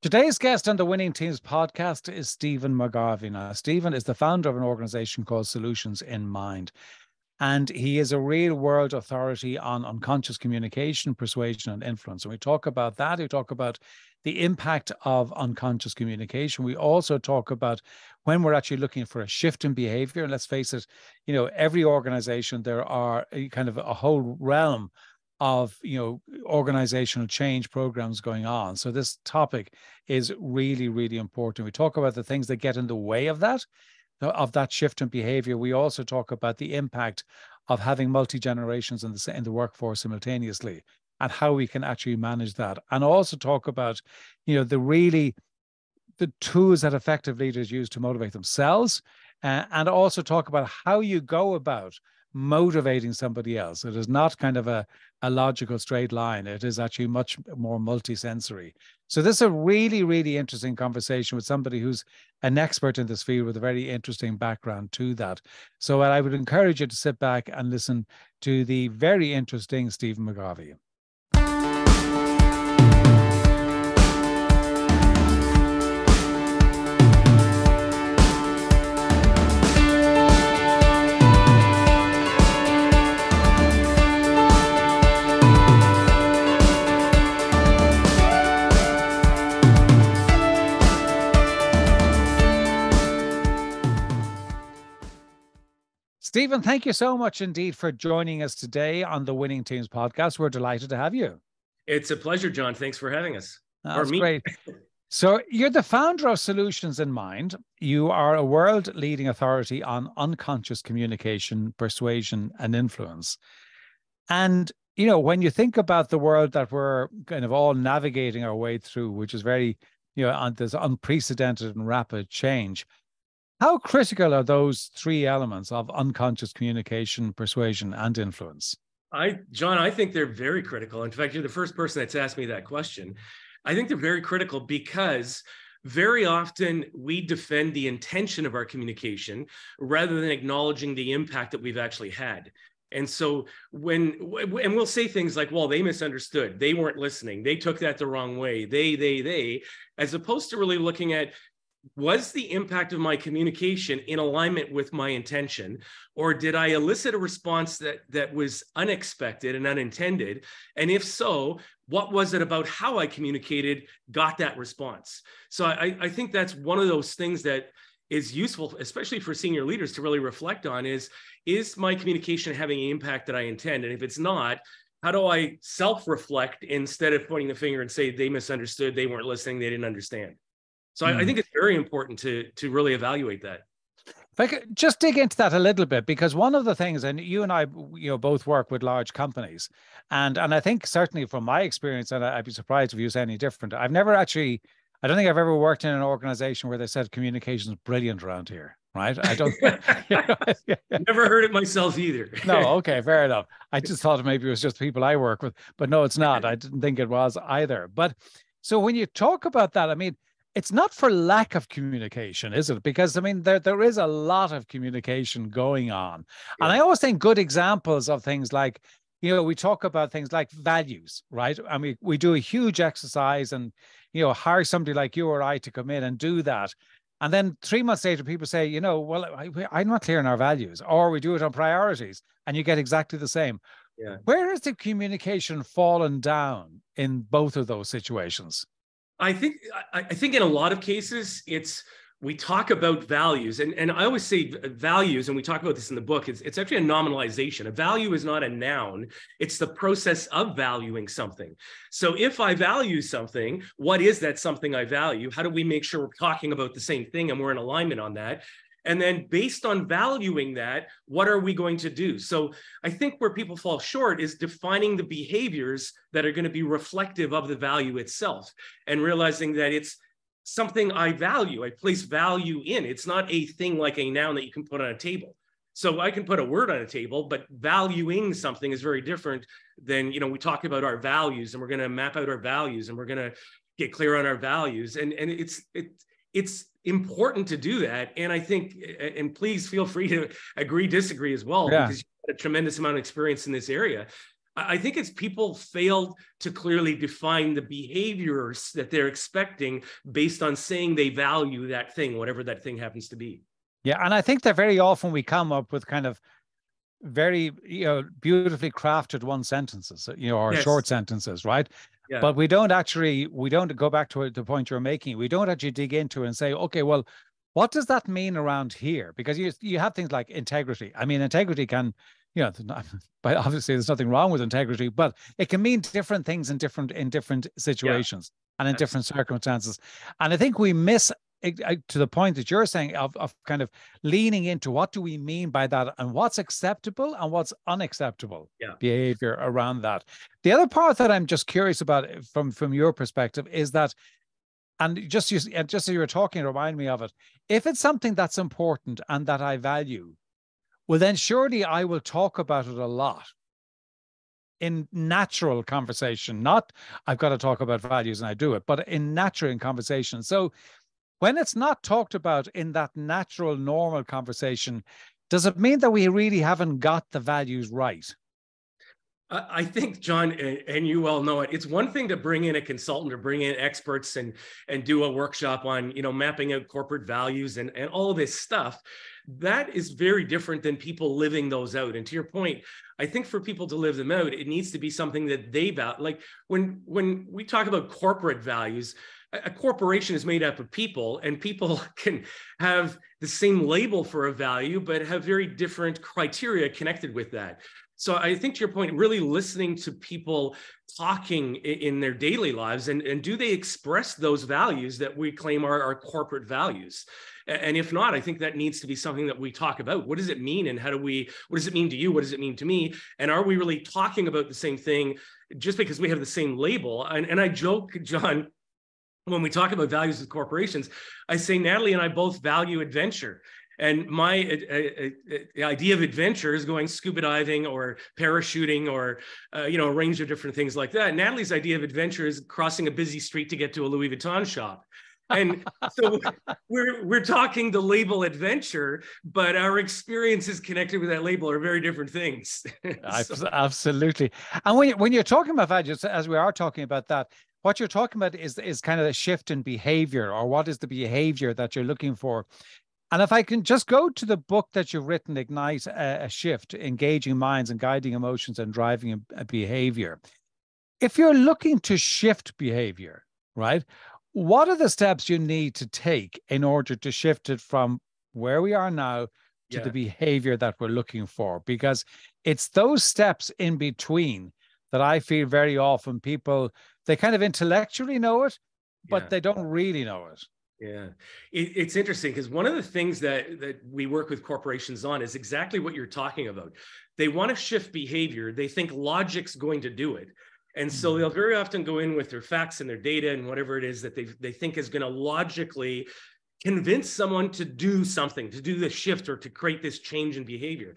Today's guest on the Winning Teams podcast is Stephen McGarvey. Now, Stephen is the founder of an organization called Solutions in Mind, and he is a real world authority on unconscious communication, persuasion, and influence. And we talk about that. We talk about the impact of unconscious communication. We also talk about when we're actually looking for a shift in behavior. And let's face it, every organization, there are kind of a whole realm of organizational change programs going on. So this topic is really, really important. We talk about the things that get in the way of that shift in behavior. We also talk about the impact of having multi-generations in the workforce simultaneously and how we can actually manage that. And also talk about the tools that effective leaders use to motivate themselves, and also talk about how you go about motivating somebody else. It is not kind of a logical straight line. It is actually much more multisensory. So this is a really, really interesting conversation with somebody who's an expert in this field with a very interesting background to that. So I would encourage you to sit back and listen to the very interesting Stephen McGarvey. Stephen, thank you so much indeed for joining us today on the Winning Teams podcast. We're delighted to have you. It's a pleasure, John. Thanks for having us. That's great. So you're the founder of Solutions in Mind. You are a world-leading authority on unconscious communication, persuasion, and influence. And, when you think about the world that we're kind of all navigating our way through, which is very, there's unprecedented and rapid change, how critical are those three elements of unconscious communication, persuasion, and influence? John, I think they're very critical. In fact, you're the first person that's asked me that question. I think they're very critical because very often we defend the intention of our communication rather than acknowledging the impact that we've actually had. And so and we'll say things like, well, they misunderstood, they weren't listening, they took that the wrong way, they, as opposed to really looking at, was the impact of my communication in alignment with my intention, or did I elicit a response that was unexpected and unintended? And if so, what was it about how I communicated got that response? So I think that's one of those things that is useful, especially for senior leaders, to really reflect on is my communication having an impact that I intend? And if it's not, how do I self-reflect instead of pointing the finger and say they misunderstood, they weren't listening, they didn't understand? So I think it's very important to really evaluate that. If I could just dig into that a little bit, because one of the things, and you and I, both work with large companies, and I think certainly from my experience, and I'd be surprised if you say any different. I don't think I've ever worked in an organization where they said communication is brilliant around here, right? I don't. Never heard it myself either. No, okay, fair enough. I just thought maybe it was just people I work with, but no, it's not. I didn't think it was either. But so when you talk about that, I mean, it's not for lack of communication, is it? Because, I mean, there is a lot of communication going on. Yeah. And I always think good examples of things like, we talk about things like values, right? I mean, we do a huge exercise and, hire somebody like you or I to come in and do that. And then 3 months later, people say, well, I'm not clear on our values, or we do it on priorities, and you get exactly the same. Yeah. Where has the communication fallen down in both of those situations? I think in a lot of cases, we talk about values, and I always say values, and we talk about this in the book, it's actually a nominalization. A value is not a noun. It's the process of valuing something. So if I value something, what is that something I value? How do we make sure we're talking about the same thing and we're in alignment on that? And then based on valuing that, what are we going to do? So I think where people fall short is defining the behaviors that are going to be reflective of the value itself, and realizing that it's something I value, I place value in. It's not a thing like a noun that you can put on a table. So I can put a word on a table, but valuing something is very different than, we talk about our values and we're going to map out our values and we're going to get clear on our values. And it's important to do that. And I think, and please feel free to agree, disagree as well, because you've got a tremendous amount of experience in this area. I think it's people failed to clearly define the behaviors that they're expecting based on saying they value that thing, whatever that thing happens to be. Yeah. And I think that very often we come up with kind of very, beautifully crafted one sentences, or Yes. short sentences, right? Yeah. But we don't go back to the point you're making. We don't actually dig into it and say, okay, well, what does that mean around here? Because you have things like integrity. I mean, integrity can, but obviously there's nothing wrong with integrity, but it can mean different things in different situations and in different circumstances. And I think we miss, to the point that you're saying, of kind of leaning into what do we mean by that, and what's acceptable and what's unacceptable behavior around that. The other part that I'm just curious about from your perspective is that, and just as you were talking, remind me of it. If it's something that's important and that I value, well, then surely I will talk about it a lot in natural conversation. Not I've got to talk about values and I do it, but in natural conversation. So when it's not talked about in that natural, normal conversation, does it mean that we really haven't got the values right? I think, John, and you well know it, it's one thing to bring in a consultant or bring in experts and do a workshop on, mapping out corporate values and all this stuff. That is very different than people living those out. And to your point, I think for people to live them out, it needs to be something that they value. Like when we talk about corporate values, a corporation is made up of people, and people can have the same label for a value, but have very different criteria connected with that. So I think to your point, really listening to people talking in their daily lives, and do they express those values that we claim are our corporate values? And if not, I think that needs to be something that we talk about. What does it mean? And what does it mean to you? What does it mean to me? And are we really talking about the same thing just because we have the same label? And I joke, John, when we talk about values with corporations, I say Natalie and I both value adventure. And my idea of adventure is going scuba diving or parachuting or, a range of different things like that. Natalie's idea of adventure is crossing a busy street to get to a Louis Vuitton shop. And so we're talking the label adventure, but our experiences connected with that label are very different things. Absolutely. And when you're talking about values, as we are talking about that, what you're talking about is kind of a shift in behavior, or what is the behavior that you're looking for. And if I can just go to the book that you've written, Ignite a Shift, Engaging Minds and Guiding Emotions and Driving a Behavior. If you're looking to shift behavior, right, what are the steps you need to take in order to shift it from where we are now to the behavior that we're looking for? Because it's those steps in between that I feel very often people, they kind of intellectually know it, but they don't really know it. Yeah, it's interesting because one of the things that we work with corporations on is exactly what you're talking about. They want to shift behavior. They think logic's going to do it. And so they'll very often go in with their facts and their data and whatever it is that they think is going to logically convince someone to do something, to do the shift or to create this change in behavior.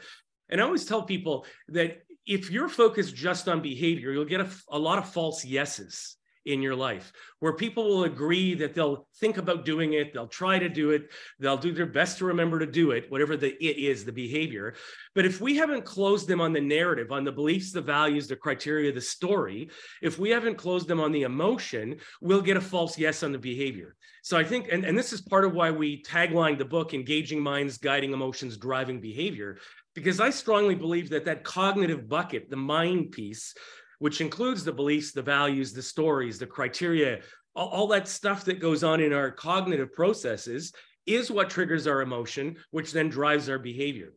And I always tell people that if you're focused just on behavior, you'll get a lot of false yeses in your life, where people will agree that they'll think about doing it, they'll try to do it, they'll do their best to remember to do it, whatever the it is, the behavior. But if we haven't closed them on the narrative, on the beliefs, the values, the criteria, the story, if we haven't closed them on the emotion, we'll get a false yes on the behavior. So I think, and this is part of why we tagline the book, Engaging Minds, Guiding Emotions, Driving Behavior, because I strongly believe that cognitive bucket, the mind piece, which includes the beliefs, the values, the stories, the criteria, all that stuff that goes on in our cognitive processes is what triggers our emotion, which then drives our behavior.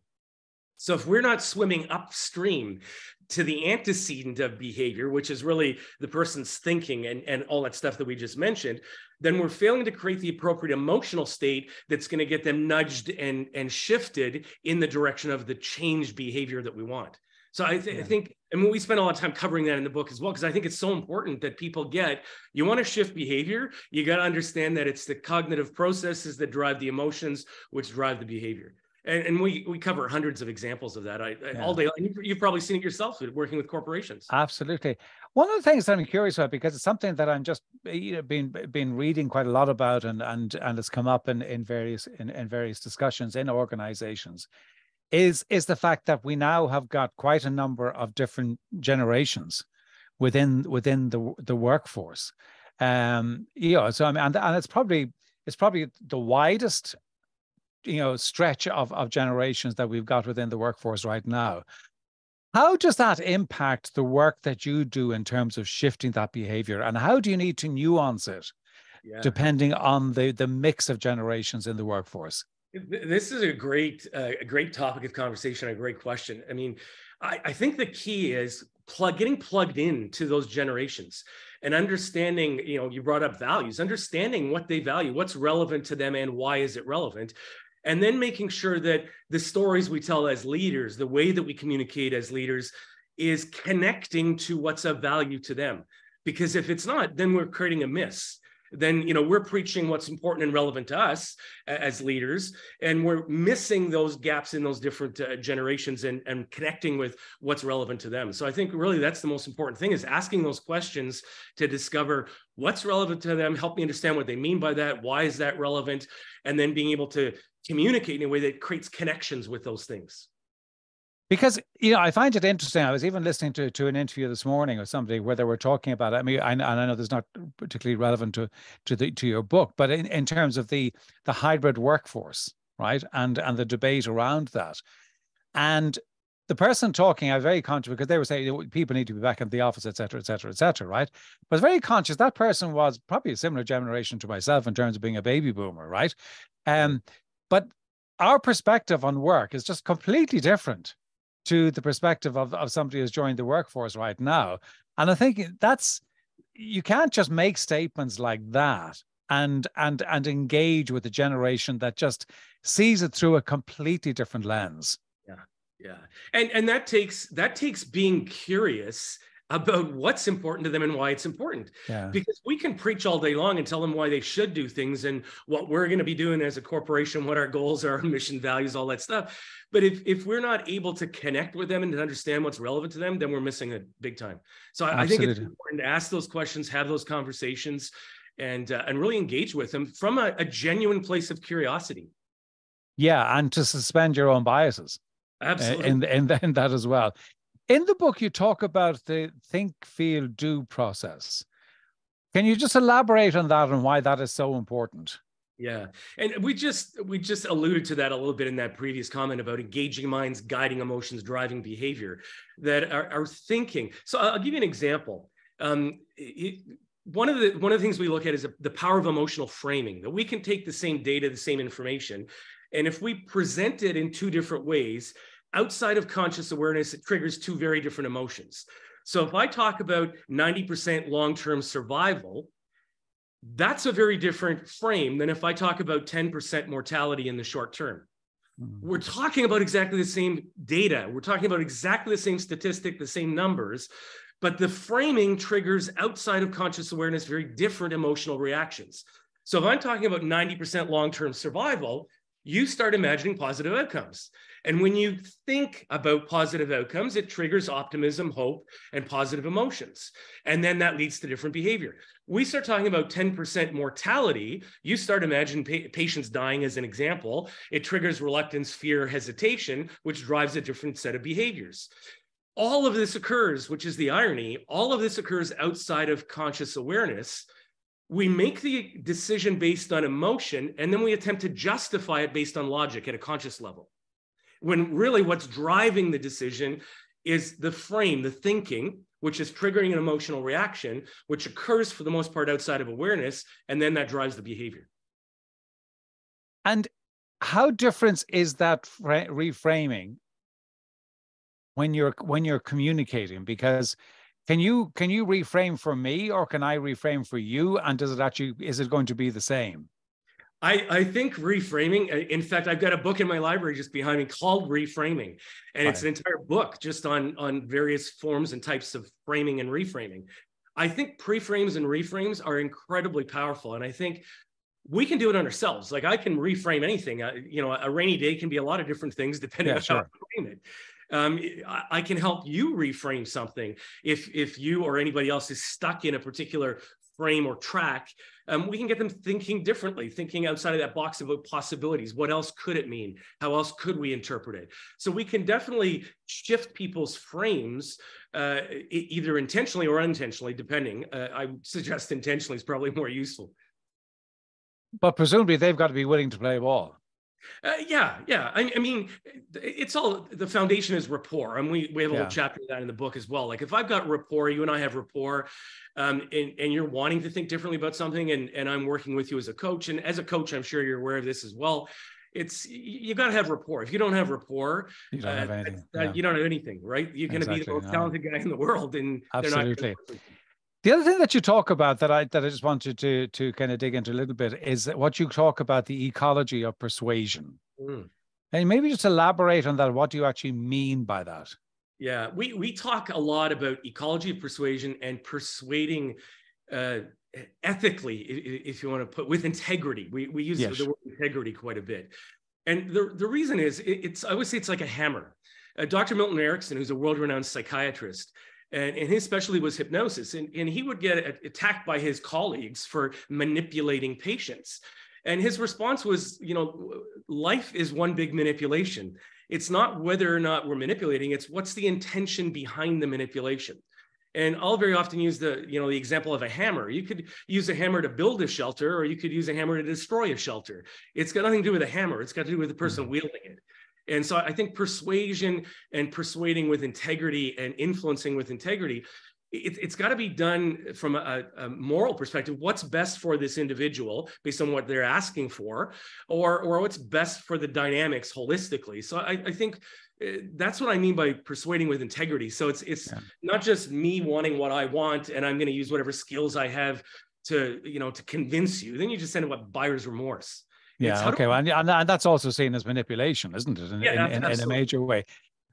So if we're not swimming upstream to the antecedent of behavior, which is really the person's thinking and all that stuff that we just mentioned, then we're failing to create the appropriate emotional state that's going to get them nudged and shifted in the direction of the changed behavior that we want. So I think, and we spend a lot of time covering that in the book as well, because I think it's so important that people get, you want to shift behavior, you got to understand that it's the cognitive processes that drive the emotions, which drive the behavior. And we cover hundreds of examples of that all day. And you've probably seen it yourself working with corporations. Absolutely. One of the things that I'm curious about, because it's something that I'm just been reading quite a lot about, and it's come up in various discussions in organizations, is the fact that we now have got quite a number of different generations within the workforce. So I mean, and it's probably the widest, stretch of generations that we've got within the workforce right now. How does that impact the work that you do in terms of shifting that behavior, and how do you need to nuance it depending on the mix of generations in the workforce? This is a great topic of conversation, a great question. I mean, I think the key is getting plugged into those generations and understanding, you brought up values, understanding what they value, what's relevant to them and why is it relevant. And then making sure that the stories we tell as leaders, the way that we communicate as leaders is connecting to what's of value to them. Because if it's not, then we're creating a miss. Then, we're preaching what's important and relevant to us as leaders, and we're missing those gaps in those different generations and connecting with what's relevant to them. So I think really that's the most important thing, is asking those questions to discover what's relevant to them, help me understand what they mean by that, why is that relevant, and then being able to communicate in a way that creates connections with those things. Because, I find it interesting. I was even listening to an interview this morning of somebody where they were talking about it. I mean, I know this is not particularly relevant to your book, but in terms of the hybrid workforce, right, and the debate around that, and the person talking, I was very conscious, because they were saying people need to be back in the office, et cetera, et cetera, et cetera, right? But I was very conscious that person was probably a similar generation to myself in terms of being a baby boomer, right? But our perspective on work is just completely different to the perspective of somebody who's joined the workforce right now. And I think you can't just make statements like that and engage with a generation that just sees it through a completely different lens. Yeah. And that takes being curious about what's important to them and why it's important. Yeah. Because we can preach all day long and tell them why they should do things and what we're going to be doing as a corporation, what our goals are, our mission, values, all that stuff. But if we're not able to connect with them and to understand what's relevant to them, then we're missing it big time. So I think it's important to ask those questions, have those conversations, and really engage with them from a genuine place of curiosity. Yeah, and to suspend your own biases. Absolutely. In that as well. In the book, you talk about the think, feel, do process. Can you just elaborate on that and why that is so important? Yeah. And we just alluded to that a little bit in that previous comment about engaging minds, guiding emotions, driving behavior, that are thinking. So I'll give you an example. One of the things we look at is the power of emotional framing, that we can take the same data, the same information, and if we present it in two different ways, outside of conscious awareness, it triggers two very different emotions. So if I talk about 90% long-term survival, that's a very different frame than if I talk about 10% mortality in the short term. We're talking about exactly the same data. We're talking about exactly the same statistic, the same numbers, but the framing triggers outside of conscious awareness very different emotional reactions. So if I'm talking about 90% long-term survival, you start imagining positive outcomes. And when you think about positive outcomes, it triggers optimism, hope, and positive emotions. And then that leads to different behavior. We start talking about 10% mortality. You start imagining patients dying as an example. It triggers reluctance, fear, hesitation, which drives a different set of behaviors. All of this occurs, which is the irony, all of this occurs outside of conscious awareness. We make the decision based on emotion, and then we attempt to justify it based on logic at a conscious level. When really what's driving the decision is the frame, the thinking, which is triggering an emotional reaction, which occurs for the most part outside of awareness, and then that drives the behavior. And how different is that reframing when you're communicating? Because can you reframe for me, or can I reframe for you? And is it going to be the same? I think reframing, in fact, I've got a book in my library just behind me called Reframing, and it's an entire book just on various forms and types of framing and reframing. I think pre-frames and reframes are incredibly powerful, and I think we can do it on ourselves. Like I can reframe anything. A rainy day can be a lot of different things depending on how I frame it. I can help you reframe something if you or anybody else is stuck in a particular frame or track, we can get them thinking differently, thinking outside of that box of possibilities. What else could it mean? How else could we interpret it? So we can definitely shift people's frames, either intentionally or unintentionally, depending. I suggest intentionally is probably more useful. But presumably they've got to be willing to play ball. Yeah. I mean, it's all, the foundation is rapport. And we have a whole chapter of that in the book as well. Like if I've got rapport, you and I have rapport, and you're wanting to think differently about something, and I'm working with you as a coach. And as a coach, I'm sure you're aware of this as well. You got to have rapport. If you don't have rapport, you don't have anything. You don't have anything, right? You're going to be the most talented guy in the world. And absolutely. The other thing that you talk about that I just wanted to kind of dig into a little bit is what you talk about, the ecology of persuasion. And maybe just elaborate on that. What do you actually mean by that? Yeah, we talk a lot about ecology of persuasion and persuading ethically, if you want to put, with integrity. We use the word integrity quite a bit. And the reason is, I would say it's like a hammer. Dr. Milton Erickson, who's a world-renowned psychiatrist, and his specialty was hypnosis. And he would get attacked by his colleagues for manipulating patients. And his response was, life is one big manipulation. It's not whether or not we're manipulating, it's what's the intention behind the manipulation. And I'll very often use the example of a hammer. You could use a hammer to build a shelter, or you could use a hammer to destroy a shelter. It's got nothing to do with a hammer. It's got to do with the person wielding it. And so I think persuasion and persuading with integrity and influencing with integrity, it's got to be done from a moral perspective. What's best for this individual based on what they're asking for, or what's best for the dynamics holistically. So I think that's what I mean by persuading with integrity. So it's not just me wanting what I want, and I'm going to use whatever skills I have to convince you. Then you just end up with buyer's remorse. Yeah. Okay. And that's also seen as manipulation, isn't it? In a major way.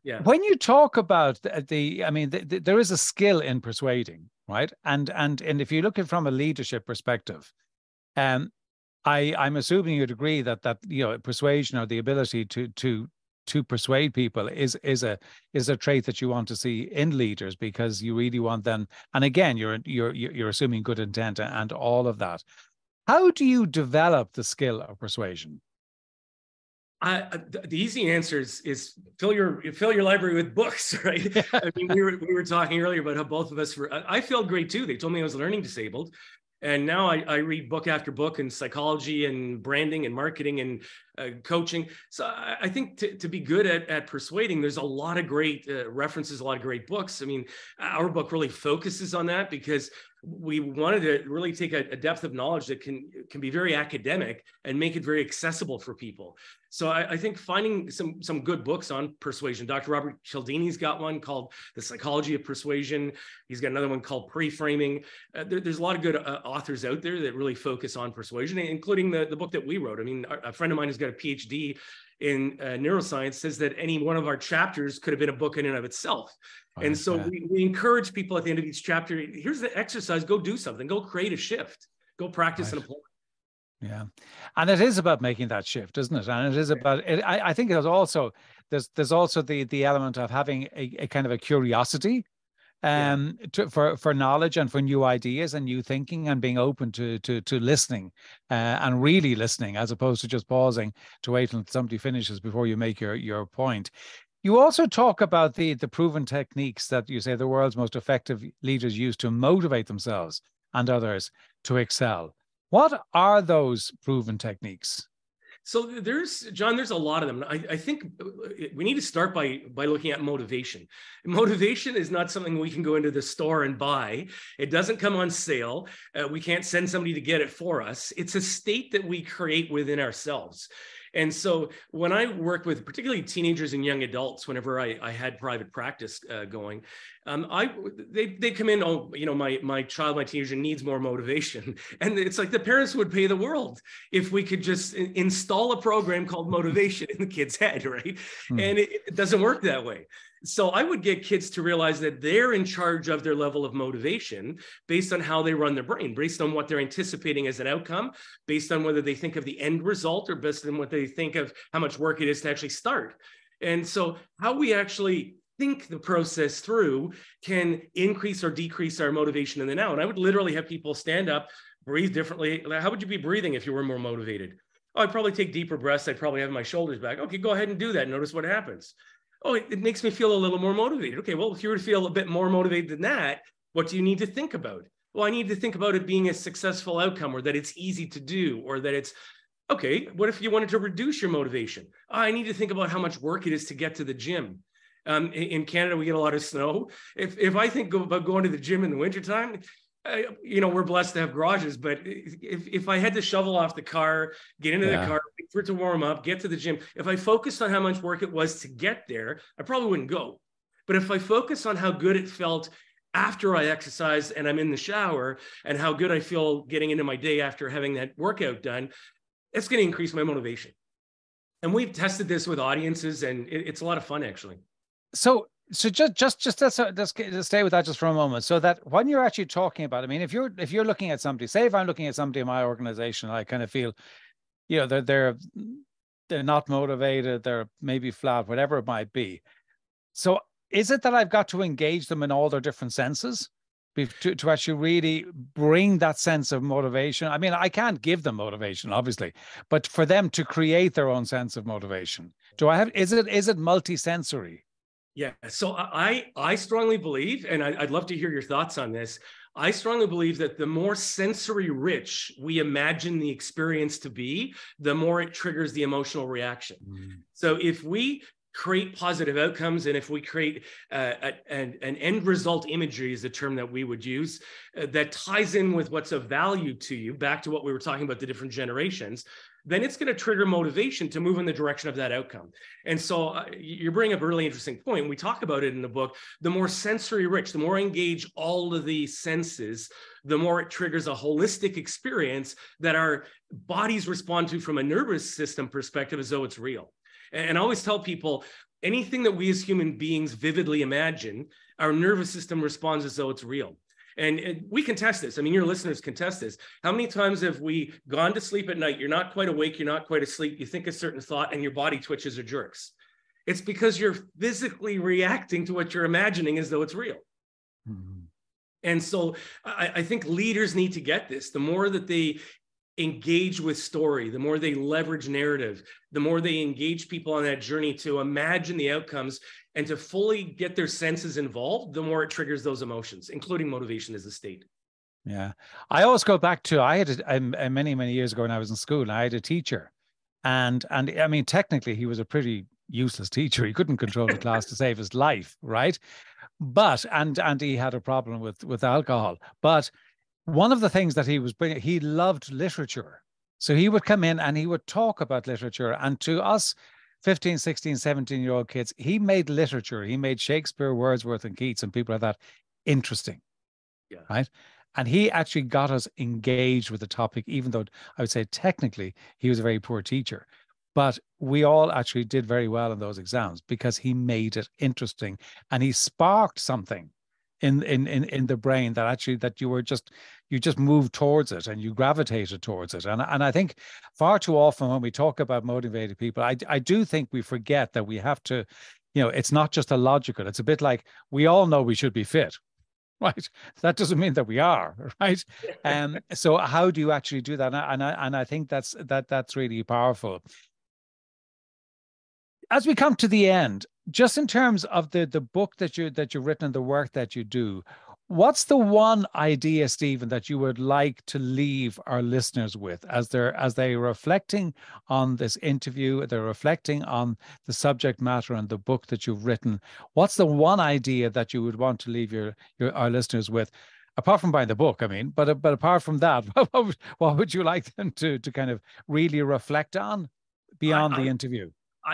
Yeah. When you talk about there is a skill in persuading, right? And if you look at it from a leadership perspective, I'm assuming you'd agree that persuasion, or the ability to persuade people, is a trait that you want to see in leaders, because you really want them. And again, you're assuming good intent and all of that. How do you develop the skill of persuasion? The easy answer is fill your library with books, right? Yeah. I mean, we were talking earlier about how both of us I felt great too. They told me I was learning disabled. And now I read book after book in psychology and branding and marketing and coaching. So I think to be good at persuading, there's a lot of great references, a lot of great books. I mean, our book really focuses on that because we wanted to really take a depth of knowledge that can be very academic and make it very accessible for people. So I think finding some good books on persuasion. Dr. Robert Cialdini's got one called The Psychology of Persuasion. He's got another one called Pre-Framing. There's a lot of good authors out there that really focus on persuasion, including the book that we wrote. I mean, a friend of mine who's got a PhD in neuroscience says that any one of our chapters could have been a book in and of itself. Right, and so we encourage people at the end of each chapter, here's the exercise, go do something, go create a shift, go practice and apply. Yeah. And it is about making that shift, isn't it? And it is about it. I think there's also the element of having a kind of a curiosity for knowledge and for new ideas and new thinking, and being open to listening and really listening, as opposed to just pausing to wait until somebody finishes before you make your point. You also talk about the proven techniques that you say the world's most effective leaders use to motivate themselves and others to excel. What are those proven techniques? So John, there's a lot of them. I think we need to start by looking at motivation. Motivation is not something we can go into the store and buy. It doesn't come on sale. We can't send somebody to get it for us. It's a state that we create within ourselves. And so when I work with particularly teenagers and young adults, whenever I had private practice going, they come in, my child, my teenager needs more motivation. And it's like the parents would pay the world if we could just install a program called motivation in the kid's head, right? And it doesn't work that way. So I would get kids to realize that they're in charge of their level of motivation based on how they run their brain, based on what they're anticipating as an outcome, based on whether they think of the end result, or based on what they think of how much work it is to actually start. And so how we actually think the process through can increase or decrease our motivation in the now. And I would literally have people stand up, breathe differently. How would you be breathing if you were more motivated? Oh, I'd probably take deeper breaths. I'd probably have my shoulders back. Okay, go ahead and do that. Notice what happens. Oh, it makes me feel a little more motivated. Okay, well, if you were to feel a bit more motivated than that, what do you need to think about? Well, I need to think about it being a successful outcome, or that it's easy to do, or that it's, okay, what if you wanted to reduce your motivation? Oh, I need to think about how much work it is to get to the gym. In Canada, we get a lot of snow. If I think about going to the gym in the wintertime, we're blessed to have garages, but if I had to shovel off the car, get into the car, wait for it to warm up, get to the gym, if I focused on how much work it was to get there, I probably wouldn't go. But if I focus on how good it felt after I exercised and I'm in the shower, and how good I feel getting into my day after having that workout done, it's going to increase my motivation. And we've tested this with audiences, and it's a lot of fun, actually. So just let's stay with that just for a moment. So that when you're actually talking about, I mean, if you're looking at somebody, say if I'm looking at somebody in my organization, I kind of feel, they're not motivated, they're maybe flat, whatever it might be. So is it that I've got to engage them in all their different senses to actually really bring that sense of motivation? I mean, I can't give them motivation, obviously, but for them to create their own sense of motivation, is it multisensory? Yeah, so I strongly believe, and I'd love to hear your thoughts on this. I strongly believe that the more sensory rich we imagine the experience to be, the more it triggers the emotional reaction. So if we create positive outcomes, and if we create an end result imagery is the term that we would use, that ties in with what's of value to you, back to what we were talking about, the different generations, then it's going to trigger motivation to move in the direction of that outcome. And so you're bringing up a really interesting point. We talk about it in the book. The more sensory rich, the more engage all of the senses, the more it triggers a holistic experience that our bodies respond to from a nervous system perspective as though it's real. And I always tell people, anything that we as human beings vividly imagine, our nervous system responds as though it's real. And we can test this. I mean, your listeners can test this. How many times have we gone to sleep at night? You're not quite awake. You're not quite asleep. You think a certain thought and your body twitches or jerks. It's because you're physically reacting to what you're imagining as though it's real. Mm-hmm. And so I think leaders need to get this. The more that they engage with story, the more they leverage narrative, the more they engage people on that journey to imagine the outcomes and to fully get their senses involved, the more it triggers those emotions, including motivation as a state. Yeah. I always go back to, I had many, many years ago when I was in school, and I had a teacher, and I mean, technically he was a pretty useless teacher. He couldn't control the class to save his life. Right. But, and he had a problem with alcohol, but one of the things that he was bringing, he loved literature. So he would come in and he would talk about literature. And to us 15, 16, 17-year-old kids, he made literature. He made Shakespeare, Wordsworth, and Keats, and people like that interesting. Yeah. Right. And he actually got us engaged with the topic, even though I would say technically he was a very poor teacher. But we all actually did very well in those exams because he made it interesting and he sparked something in the brain that actually that you just moved towards it and you gravitated towards it. And I think far too often when we talk about motivated people, I do think we forget that we have to, it's not just a logical, it's a bit like we all know we should be fit, right? That doesn't mean that we are, right? So how do you actually do that? And I think that's really powerful. As we come to the end, just in terms of the book that you've written and the work that you do, what's the one idea, Stephen, that you would like to leave our listeners with as they're reflecting on this interview, they're reflecting on the subject matter and the book that you've written? What's the one idea that you would want to leave our listeners with? Apart from buying the book, I mean, but apart from that, what would you like them to kind of really reflect on beyond the interview?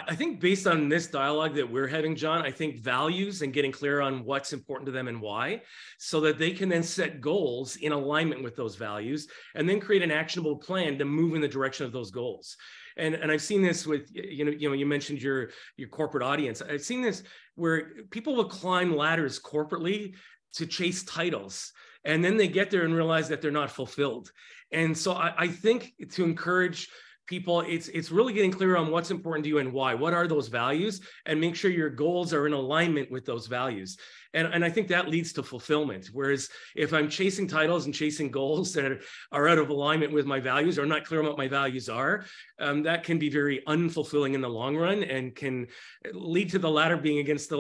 I think based on this dialogue that we're having, John, I think values and getting clear on what's important to them and why, so that they can then set goals in alignment with those values and then create an actionable plan to move in the direction of those goals. And I've seen this with, you mentioned your corporate audience. I've seen this where people will climb ladders corporately to chase titles, and then they get there and realize that they're not fulfilled. And so I think to encourage people, it's really getting clear on what's important to you and why. What are those values? And make sure your goals are in alignment with those values. And I think that leads to fulfillment. Whereas if I'm chasing titles and chasing goals that are out of alignment with my values, or not clear on what my values are, that can be very unfulfilling in the long run, and can lead to the ladder being against the,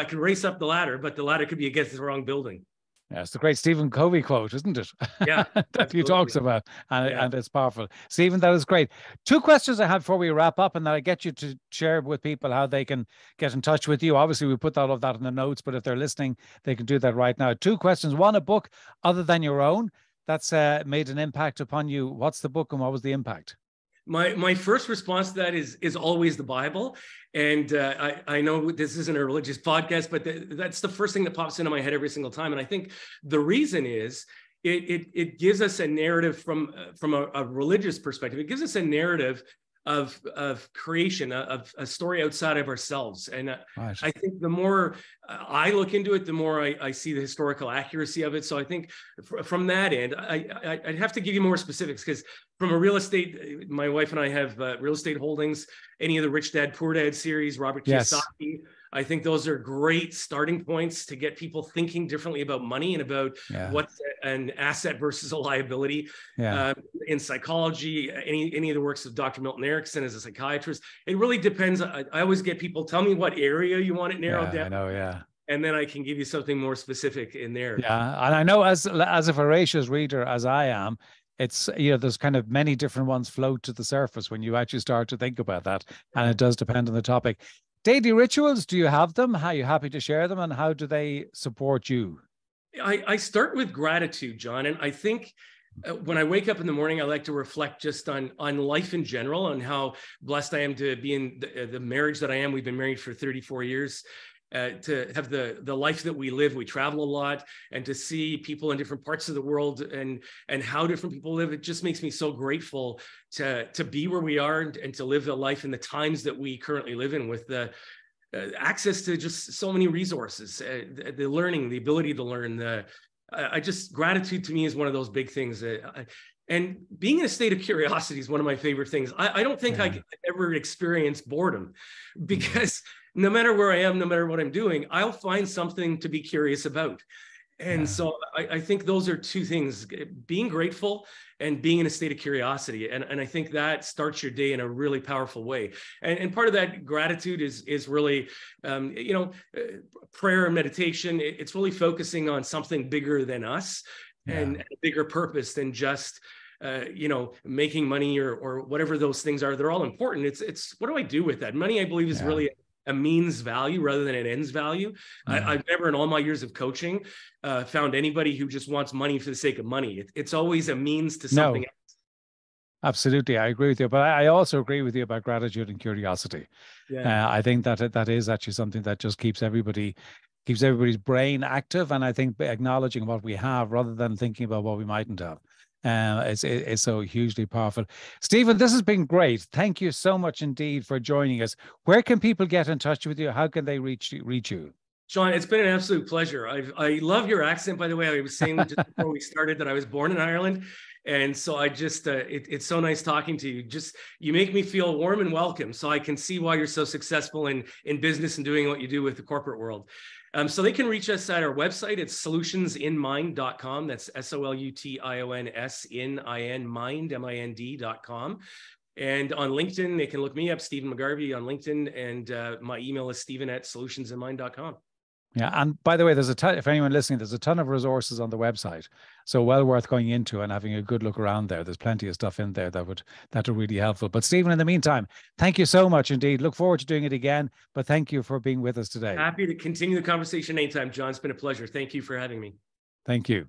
I can race up the ladder, but the ladder could be against the wrong building. Yeah, it's the great Stephen Covey quote, isn't it? Yeah, that he talks about, and it's powerful. Stephen, that is great. 2 questions I have before we wrap up, and that I get you to share with people how they can get in touch with you. Obviously, we put all of that in the notes, but if they're listening, they can do that right now. 2 questions. One, a book other than your own that's made an impact upon you. What's the book and what was the impact? My first response to that is always the Bible. And I know this isn't a religious podcast, but that's the first thing that pops into my head every single time. And I think the reason is it gives us a narrative from a religious perspective. It gives us a narrative of creation, of a story outside of ourselves. And right. I think the more I look into it, the more I see the historical accuracy of it. So I think from that end, I'd have to give you more specifics, because from a real estate, my wife and I have real estate holdings, any of the Rich Dad, Poor Dad series, Robert Kiyosaki. I think those are great starting points to get people thinking differently about money and about what's an asset versus a liability. In psychology, any of the works of Dr. Milton Erickson as a psychiatrist, it really depends. I always get people, tell me what area you want it narrowed down. I know, And then I can give you something more specific in there. Yeah, and I know as a voracious reader as I am, it's, there's kind of many different ones float to the surface when you actually start to think about that. And it does depend on the topic. Daily rituals, do you have them? How are you happy to share them, and how do they support you? I start with gratitude, John. And I think when I wake up in the morning, I like to reflect just on life in general, on how blessed I am to be in the marriage that I am. We've been married for 34 years. To have the life that we live. We travel a lot, and to see people in different parts of the world and how different people live, it just makes me so grateful to be where we are and to live a life in the times that we currently live in, with the access to just so many resources, the learning, the ability to learn. Gratitude to me is one of those big things. And being in a state of curiosity is one of my favorite things. I don't think I ever experience boredom, because no matter where I am, no matter what I'm doing, I'll find something to be curious about. And so I think those are 2 things: being grateful and being in a state of curiosity. And I think that starts your day in a really powerful way. And part of that gratitude is really, prayer and meditation. It's really focusing on something bigger than us and a bigger purpose than just making money or whatever those things are. They're all important. It's what do I do with that? Money, I believe, is really a means value rather than an ends value. I've never in all my years of coaching found anybody who just wants money for the sake of money. It's always a means to something else. Absolutely. I agree with you. But I also agree with you about gratitude and curiosity. I think that is actually something that just keeps everybody's brain active. And I think acknowledging what we have rather than thinking about what we mightn't have. It's so hugely powerful. Stephen, this has been great. Thank you so much indeed for joining us. Where can people get in touch with you? How can they reach you? John, it's been an absolute pleasure. I love your accent, by the way. I was saying just before we started that I was born in Ireland. And so I just, it's so nice talking to you. You make me feel warm and welcome. So I can see why you're so successful in business and doing what you do with the corporate world. So they can reach us at our website. It's solutionsinmind.com. That's SOLUTIONS mind.com. And on LinkedIn, they can look me up, Stephen McGarvey on LinkedIn. And my email is stephen@solutionsinmind.com. Yeah. And by the way, if anyone listening, there's a ton of resources on the website. So well worth going into and having a good look around there. There's plenty of stuff in there that would really helpful. But Stephen, in the meantime, thank you so much indeed. Look forward to doing it again. But thank you for being with us today. Happy to continue the conversation anytime, John. It's been a pleasure. Thank you for having me. Thank you.